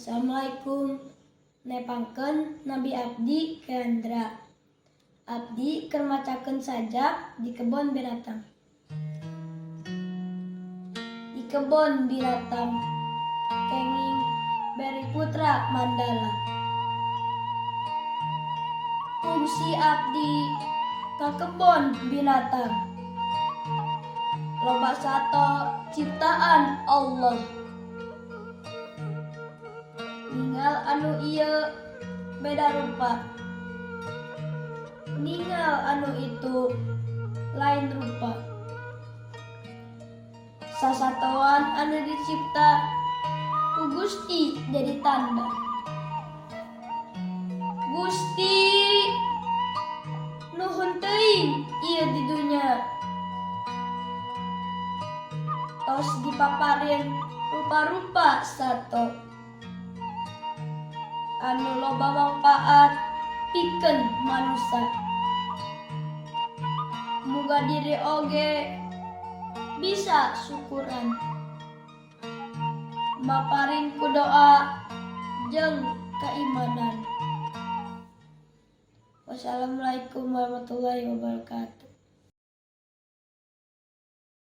Assalamualaikum. Nepangkeun Nabi Abdi Kendra. Abdi keur macakeun sajak di kebon binatang. Di kebon binatang kenging beri putra Mandala. Fungsi abdi ka kebon binatang. Loba sato ciptaan Allah. Ningal anu ieu beda rupa. Ningal anu itu lain rupa. Sasatoan anu dicipta ku Gusti jadi tanda. Gusti nuhun teuing ieu di dunya. Tos dipaparin rupa-rupa sato anu loba manfaat pikeun manusia. Muga diri oge bisa syukuran, maparin ku doa jeung keimanan. Wassalamualaikum warahmatullahi wabarakatuh.